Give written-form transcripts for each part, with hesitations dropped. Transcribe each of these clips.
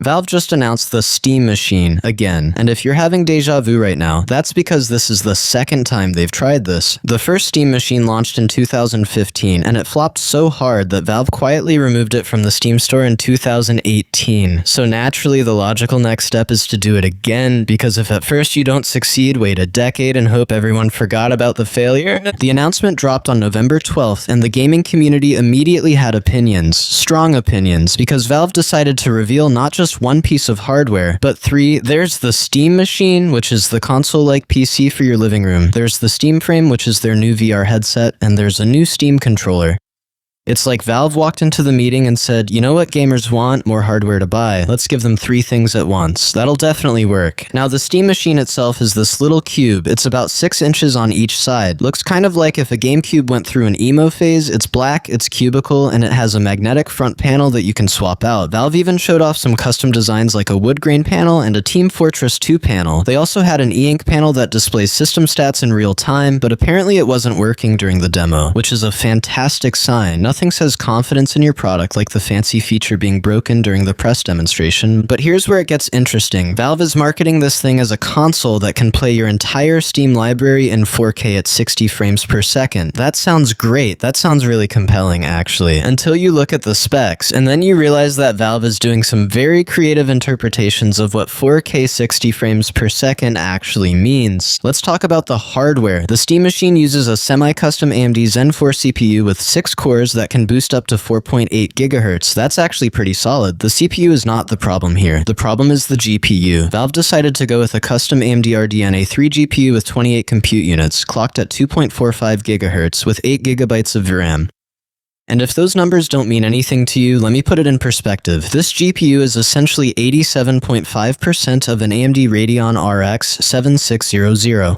Valve just announced the Steam Machine again, and if you're having deja vu right now, that's because this is the second time they've tried this. The first Steam Machine launched in 2015, and it flopped so hard that Valve quietly removed it from the Steam store in 2018. So naturally, the logical next step is to do it again, because if at first you don't succeed, wait a decade and hope everyone forgot about the failure. The announcement dropped on November 12th, and the gaming community immediately had opinions, strong opinions, because Valve decided to reveal not just one piece of hardware, but three. There's the Steam Machine, which is the console-like PC for your living room. There's the Steam Frame, which is their new VR headset, and there's a new Steam controller. It's like Valve walked into the meeting and said, you know what gamers want? More hardware to buy. Let's give them three things at once. That'll definitely work. Now, the Steam Machine itself is this little cube. It's about 6 inches on each side. Looks kind of like if a GameCube went through an emo phase. It's black, it's cubical, and it has a magnetic front panel that you can swap out. Valve even showed off some custom designs like a wood grain panel and a Team Fortress 2 panel. They also had an e-ink panel that displays system stats in real time, but apparently it wasn't working during the demo, which is a fantastic sign. Nothing says confidence in your product like the fancy feature being broken during the press demonstration, but here's where it gets interesting. Valve is marketing this thing as a console that can play your entire Steam library in 4K at 60 frames per second. That sounds great. That sounds really compelling, actually, until you look at the specs, and then you realize that Valve is doing some very creative interpretations of what 4K 60 frames per second actually means. Let's talk about the hardware. The Steam Machine uses a semi-custom AMD Zen 4 CPU with 6 cores that can boost up to 4.8 GHz. That's actually pretty solid. The CPU is not the problem here. The problem is the GPU. Valve decided to go with a custom AMD RDNA 3 GPU with 28 compute units, clocked at 2.45 GHz with 8 GB of VRAM. And if those numbers don't mean anything to you, let me put it in perspective. This GPU is essentially 87.5% of an AMD Radeon RX 7600.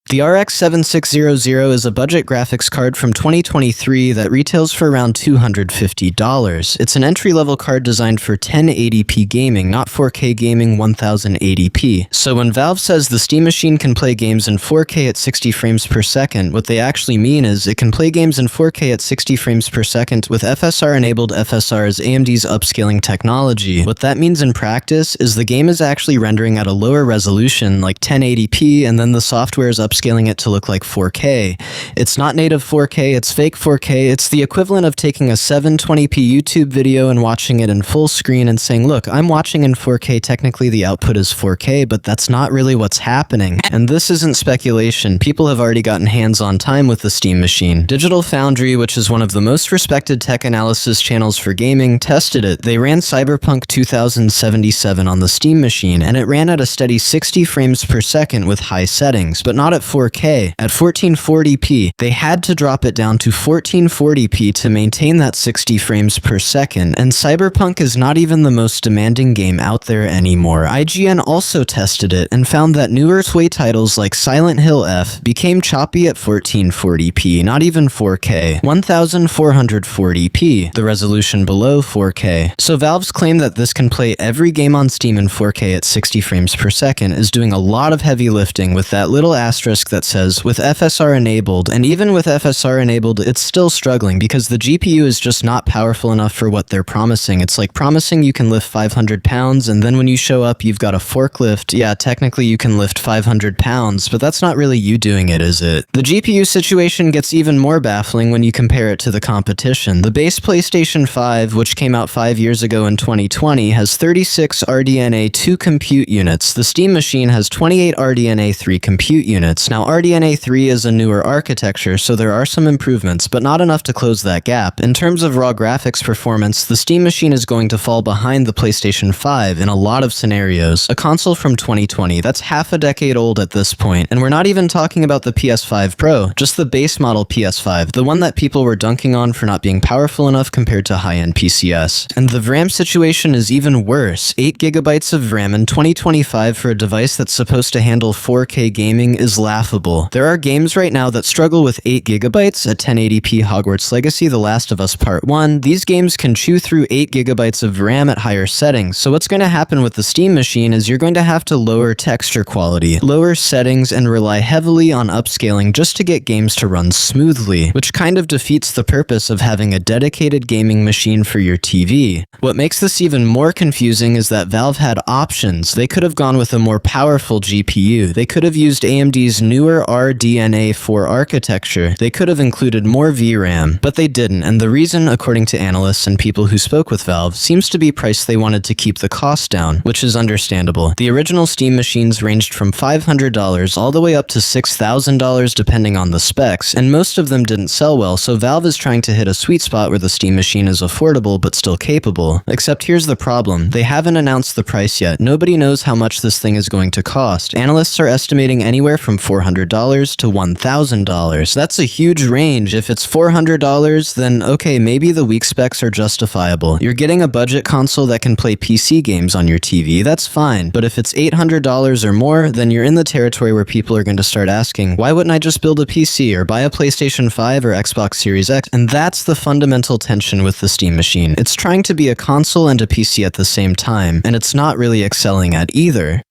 The RX 7600 is a budget graphics card from 2023 that retails for around $250. It's an entry-level card designed for 1080p gaming, not 4K gaming 1080p. So when Valve says the Steam Machine can play games in 4K at 60 frames per second, what they actually mean is it can play games in 4K at 60 frames per second with FSR-enabled. FSR is AMD's upscaling technology. What that means in practice is the game is actually rendering at a lower resolution, like 1080p, and then the software is upscaling it to look like 4K. It's not native 4K, it's fake 4K. It's the equivalent of taking a 720p YouTube video and watching it in full screen and saying, look, I'm watching in 4K, technically the output is 4K, but that's not really what's happening. And this isn't speculation. People have already gotten hands-on time with the Steam Machine. Digital Foundry, which is one of the most respected tech analysis channels for gaming, tested it. They ran Cyberpunk 2077 on the Steam Machine, and it ran at a steady 60 frames per second with high settings, but not at 4K. At 1440p, they had to drop it down to 1440p to maintain that 60 frames per second, and Cyberpunk is not even the most demanding game out there anymore. IGN also tested it and found that newer AAA titles like Silent Hill F became choppy at 1440p, not even 4K, 1440p, the resolution below 4K. So Valve's claim that this can play every game on Steam in 4K at 60 frames per second is doing a lot of heavy lifting with that little asterisk that says with FSR enabled, and even with FSR enabled, it's still struggling because the GPU is just not powerful enough for what they're promising. It's like promising you can lift 500 pounds, and then when you show up, you've got a forklift. Yeah, technically you can lift 500 pounds, but that's not really you doing it, is it? The GPU situation gets even more baffling when you compare it to the competition. The base PlayStation 5, which came out 5 years ago in 2020, has 36 RDNA 2 compute units. The Steam Machine has 28 RDNA 3 compute units. Now, RDNA 3 is a newer architecture, so there are some improvements, but not enough to close that gap. In terms of raw graphics performance, the Steam Machine is going to fall behind the PlayStation 5 in a lot of scenarios. A console from 2020, that's half a decade old at this point, and we're not even talking about the PS5 Pro, just the base model PS5, the one that people were dunking on for not being powerful enough compared to high-end PCS. And the VRAM situation is even worse. 8 GB of VRAM in 2025 for a device that's supposed to handle 4K gaming is laughable. There are games right now that struggle with 8 gigabytes at 1080p Hogwarts Legacy, The Last of Us Part 1. These games can chew through 8 gigabytes of RAM at higher settings, so what's going to happen with the Steam machine is you're going to have to lower texture quality, lower settings, and rely heavily on upscaling just to get games to run smoothly, which kind of defeats the purpose of having a dedicated gaming machine for your TV. What makes this even more confusing is that Valve had options. They could have gone with a more powerful GPU. They could have used AMD's newer RDNA 4 architecture. They could have included more VRAM, but they didn't, and the reason, according to analysts and people who spoke with Valve, seems to be price they wanted to keep the cost down, which is understandable. The original Steam machines ranged from $500 all the way up to $6,000 depending on the specs, and most of them didn't sell well, so Valve is trying to hit a sweet spot where the Steam machine is affordable but still capable. Except here's the problem. They haven't announced the price yet. Nobody knows how much this thing is going to cost. Analysts are estimating anywhere from $400 to $1,000. That's a huge range. If it's $400, then okay, maybe the weak specs are justifiable. You're getting a budget console that can play PC games on your TV, that's fine. But if it's $800 or more, then you're in the territory where people are going to start asking, why wouldn't I just build a PC or buy a PlayStation 5 or Xbox Series X? And that's the fundamental tension with the Steam machine. It's trying to be a console and a PC at the same time, and it's not really excelling at either.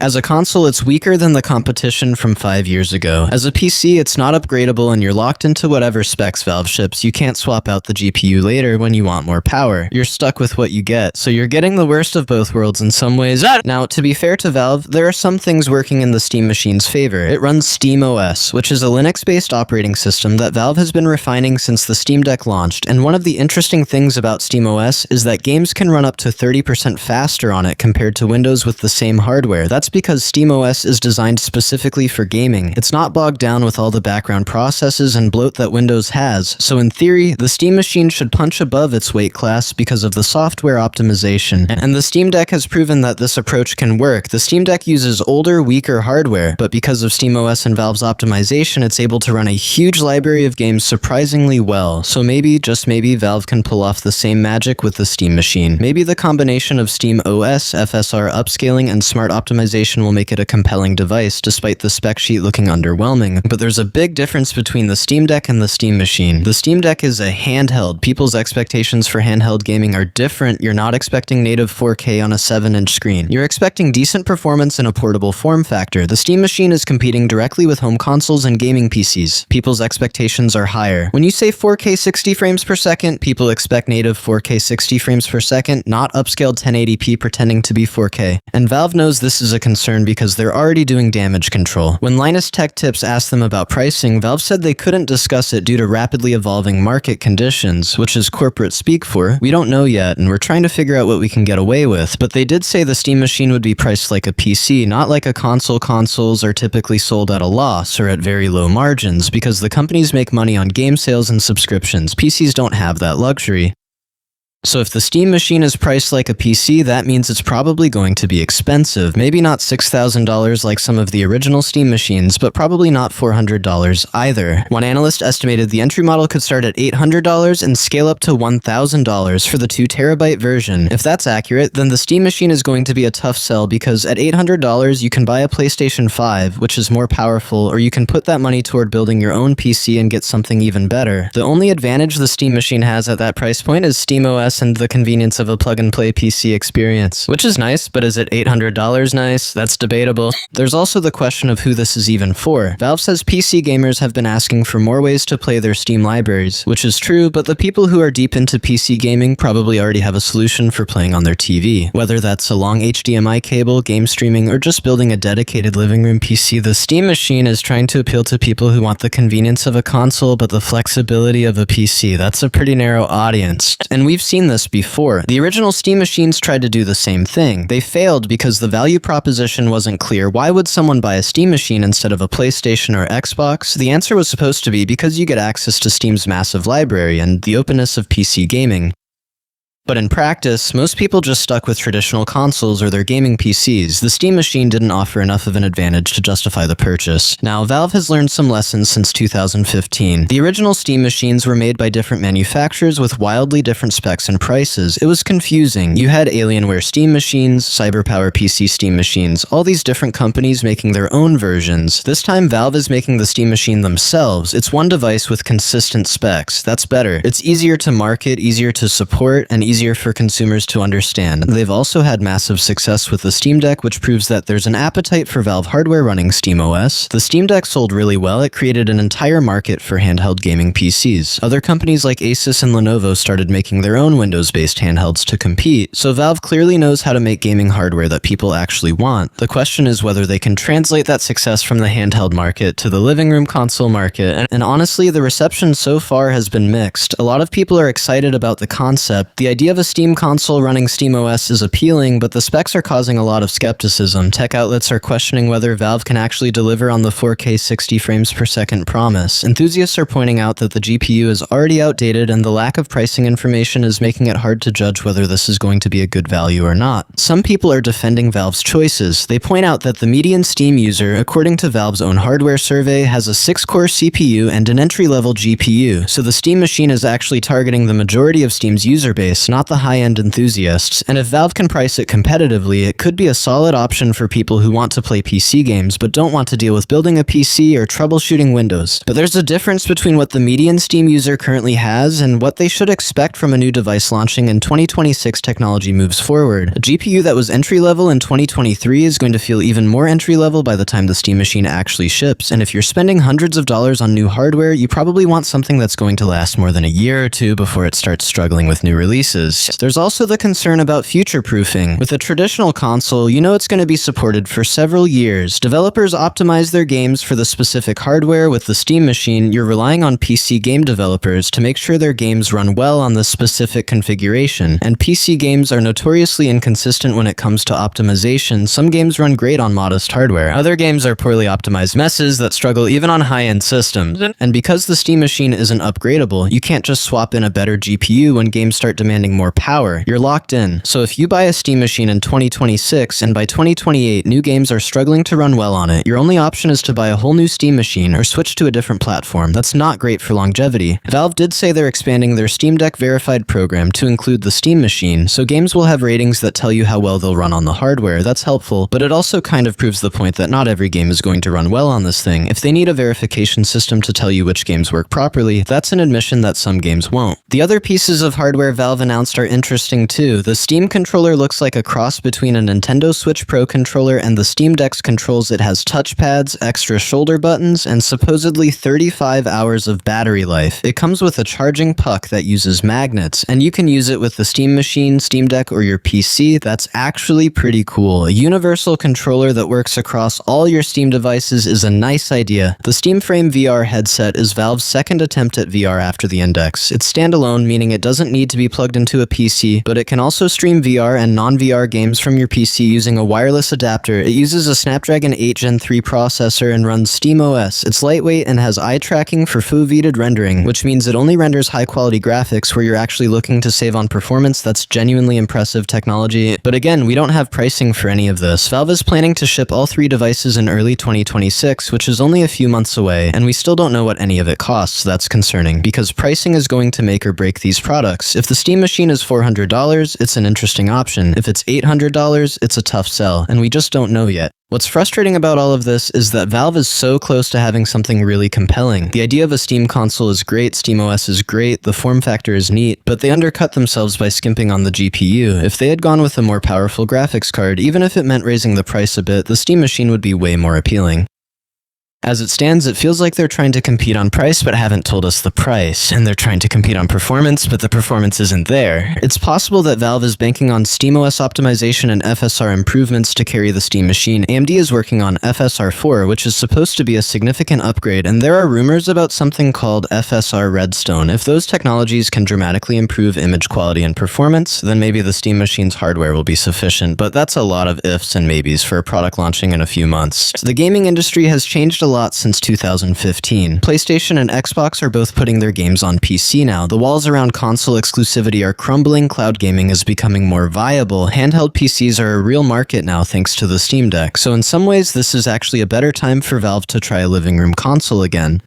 As a console, it's weaker than the competition from 5 years ago. As a PC, it's not upgradable and you're locked into whatever specs Valve ships. You can't swap out the GPU later when you want more power. You're stuck with what you get, so you're getting the worst of both worlds in some ways. Now, to be fair to Valve, there are some things working in the Steam machine's favor. It runs SteamOS, which is a Linux-based operating system that Valve has been refining since the Steam Deck launched, and one of the interesting things about SteamOS is that games can run up to 30% faster on it compared to Windows with the same hardware. That's because SteamOS is designed specifically for gaming. It's not bogged down with all the background processes and bloat that Windows has, so in theory, the Steam machine should punch above its weight class because of the software optimization. And the Steam Deck has proven that this approach can work. The Steam Deck uses older, weaker hardware, but because of SteamOS and Valve's optimization, it's able to run a huge library of games surprisingly well. So maybe, just maybe, Valve can pull off the same magic with the Steam machine. Maybe the combination of SteamOS, FSR upscaling, and smart optimization will make it a compelling device, despite the spec sheet looking underwhelming. But there's a big difference between the Steam Deck and the Steam machine. The Steam Deck is a handheld. People's expectations for handheld gaming are different. You're not expecting native 4K on a 7-inch screen. You're expecting decent performance in a portable form factor. The Steam machine is competing directly with home consoles and gaming PCs. People's expectations are higher. When you say 4K 60 frames per second, people expect native 4K 60 frames per second, not upscaled 1080p pretending to be 4K. And Valve knows this is a concern because they're already doing damage control. When Linus Tech Tips asked them about pricing, Valve said they couldn't discuss it due to rapidly evolving market conditions, which is corporate speak for, we don't know yet and we're trying to figure out what we can get away with. But they did say the Steam machine would be priced like a PC, not like a console. Consoles are typically sold at a loss or at very low margins because the companies make money on game sales and subscriptions. PCs don't have that luxury. So if the Steam machine is priced like a PC, that means it's probably going to be expensive. Maybe not $6,000 like some of the original Steam machines, but probably not $400 either. One analyst estimated the entry model could start at $800 and scale up to $1,000 for the 2TB version. If that's accurate, then the Steam machine is going to be a tough sell because at $800 you can buy a PlayStation 5, which is more powerful, or you can put that money toward building your own PC and get something even better. The only advantage the Steam machine has at that price point is SteamOS and the convenience of a plug-and-play PC experience. Which is nice, but is it $800 nice? That's debatable. There's also the question of who this is even for. Valve says PC gamers have been asking for more ways to play their Steam libraries, which is true, but the people who are deep into PC gaming probably already have a solution for playing on their TV. Whether that's a long HDMI cable, game streaming, or just building a dedicated living room PC, the Steam machine is trying to appeal to people who want the convenience of a console but the flexibility of a PC. That's a pretty narrow audience. And we've seen this before. The original Steam machines tried to do the same thing. They failed because the value proposition wasn't clear. Why would someone buy a Steam machine instead of a PlayStation or Xbox? The answer was supposed to be because you get access to Steam's massive library and the openness of PC gaming. But in practice, most people just stuck with traditional consoles or their gaming PCs. The Steam machine didn't offer enough of an advantage to justify the purchase. Now, Valve has learned some lessons since 2015. The original Steam machines were made by different manufacturers with wildly different specs and prices. It was confusing. You had Alienware Steam machines, CyberPower PC Steam machines, all these different companies making their own versions. This time, Valve is making the Steam machine themselves. It's one device with consistent specs. That's better. It's easier to market, easier to support, and easier for consumers to understand. They've also had massive success with the Steam Deck, which proves that there's an appetite for Valve hardware running SteamOS. The Steam Deck sold really well. It created an entire market for handheld gaming PCs. Other companies like Asus and Lenovo started making their own Windows-based handhelds to compete, so Valve clearly knows how to make gaming hardware that people actually want. The question is whether they can translate that success from the handheld market to the living room console market, and honestly, the reception so far has been mixed. A lot of people are excited about the concept. The idea of a Steam console running SteamOS is appealing, but the specs are causing a lot of skepticism. Tech outlets are questioning whether Valve can actually deliver on the 4K 60 frames per second promise. Enthusiasts are pointing out that the GPU is already outdated and the lack of pricing information is making it hard to judge whether this is going to be a good value or not. Some people are defending Valve's choices. They point out that the median Steam user, according to Valve's own hardware survey, has a 6-core CPU and an entry-level GPU, so the Steam machine is actually targeting the majority of Steam's user base, not the high-end enthusiasts, and if Valve can price it competitively, it could be a solid option for people who want to play PC games but don't want to deal with building a PC or troubleshooting Windows. But there's a difference between what the median Steam user currently has and what they should expect from a new device launching in 2026 technology moves forward. A GPU that was entry-level in 2023 is going to feel even more entry-level by the time the Steam machine actually ships, and if you're spending hundreds of dollars on new hardware, you probably want something that's going to last more than a year or two before it starts struggling with new releases. There's also the concern about future-proofing. With a traditional console, you know it's going to be supported for several years. Developers optimize their games for the specific hardware. With the Steam machine, you're relying on PC game developers to make sure their games run well on the specific configuration, and PC games are notoriously inconsistent when it comes to optimization. Some games run great on modest hardware. Other games are poorly optimized messes that struggle even on high-end systems. And because the Steam machine isn't upgradable, you can't just swap in a better GPU when games start demanding more power. You're locked in. So if you buy a Steam machine in 2026 and by 2028 new games are struggling to run well on it, your only option is to buy a whole new Steam machine or switch to a different platform. That's not great for longevity. Valve did say they're expanding their Steam Deck verified program to include the Steam machine, so games will have ratings that tell you how well they'll run on the hardware. That's helpful, but it also kind of proves the point that not every game is going to run well on this thing. If they need a verification system to tell you which games work properly, that's an admission that some games won't. The other pieces of hardware Valve announced are interesting too. The Steam controller looks like a cross between a Nintendo Switch Pro controller and the Steam Deck's controls. It has touchpads, extra shoulder buttons, and supposedly 35 hours of battery life. It comes with a charging puck that uses magnets, and you can use it with the Steam machine, Steam Deck, or your PC. That's actually pretty cool. A universal controller that works across all your Steam devices is a nice idea. The Steam Frame VR headset is Valve's second attempt at VR after the Index. It's standalone, meaning it doesn't need to be plugged into a PC, but it can also stream VR and non-VR games from your PC using a wireless adapter. It uses a Snapdragon 8 Gen 3 processor and runs SteamOS. It's lightweight and has eye tracking for foveated rendering, which means it only renders high-quality graphics where you're actually looking to save on performance. That's genuinely impressive technology. But again, we don't have pricing for any of this. Valve is planning to ship all three devices in early 2026, which is only a few months away, and we still don't know what any of it costs. That's concerning, because pricing is going to make or break these products. If the Steam machine is $400, it's an interesting option. If it's $800, it's a tough sell, and we just don't know yet. What's frustrating about all of this is that Valve is so close to having something really compelling. The idea of a Steam console is great, SteamOS is great, the form factor is neat, but they undercut themselves by skimping on the GPU. If they had gone with a more powerful graphics card, even if it meant raising the price a bit, the Steam machine would be way more appealing. As it stands, it feels like they're trying to compete on price but haven't told us the price, and they're trying to compete on performance but the performance isn't there. It's possible that Valve is banking on SteamOS optimization and FSR improvements to carry the Steam machine. AMD is working on FSR 4, which is supposed to be a significant upgrade, and there are rumors about something called FSR Redstone. If those technologies can dramatically improve image quality and performance, then maybe the Steam machine's hardware will be sufficient, but that's a lot of ifs and maybes for a product launching in a few months. The gaming industry has changed a lot since 2015. PlayStation and Xbox are both putting their games on PC now. The walls around console exclusivity are crumbling, cloud gaming is becoming more viable, handheld PCs are a real market now thanks to the Steam Deck, so in some ways this is actually a better time for Valve to try a living room console again.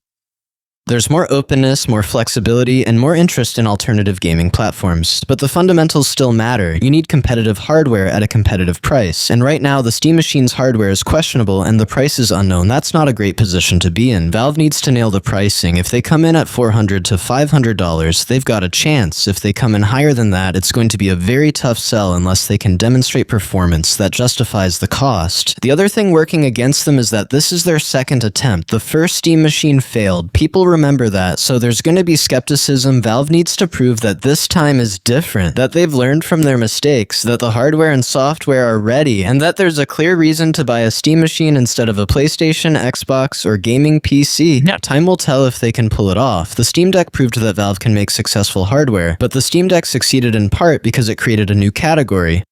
There's more openness, more flexibility, and more interest in alternative gaming platforms. But the fundamentals still matter. You need competitive hardware at a competitive price. And right now, the Steam Machine's hardware is questionable and the price is unknown. That's not a great position to be in. Valve needs to nail the pricing. If they come in at $400 to $500, they've got a chance. If they come in higher than that, it's going to be a very tough sell unless they can demonstrate performance that justifies the cost. The other thing working against them is that this is their second attempt. The first Steam Machine failed. People remember that, so there's going to be skepticism. Valve needs to prove that this time is different, that they've learned from their mistakes, that the hardware and software are ready, and that there's a clear reason to buy a Steam Machine instead of a PlayStation, Xbox, or gaming PC. Time will tell if they can pull it off. The Steam Deck proved that Valve can make successful hardware, but the Steam Deck succeeded in part because it created a new category.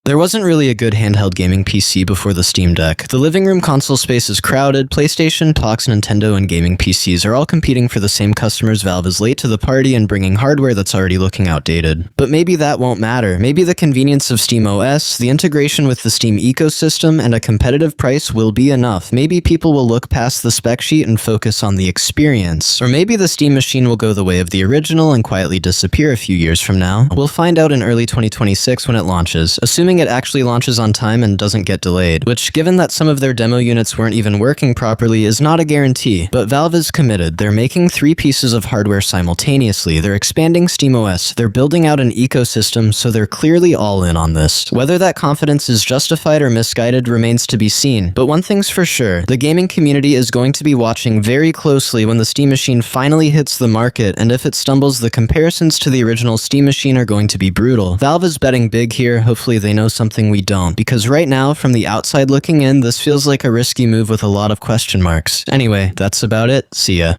There wasn't really a good handheld gaming PC before the Steam Deck. The living room console space is crowded. PlayStation, Xbox, Nintendo, and gaming PCs are all competing for the same customers. Valve is late to the party and bringing hardware that's already looking outdated. But maybe that won't matter. Maybe the convenience of SteamOS, the integration with the Steam ecosystem, and a competitive price will be enough. Maybe people will look past the spec sheet and focus on the experience. Or maybe the Steam Machine will go the way of the original and quietly disappear a few years from now. We'll find out in early 2026 when it launches, assuming it actually launches on time and doesn't get delayed, which, given that some of their demo units weren't even working properly, is not a guarantee. But Valve is committed. They're making 3 pieces of hardware simultaneously. They're expanding SteamOS. They're building out an ecosystem, so they're clearly all in on this. Whether that confidence is justified or misguided remains to be seen. But one thing's for sure, the gaming community is going to be watching very closely when the Steam Machine finally hits the market, and if it stumbles, the comparisons to the original Steam Machine are going to be brutal. Valve is betting big here. Hopefully they know something we don't, because right now, from the outside looking in, this feels like a risky move with a lot of question marks. Anyway, that's about it. See ya.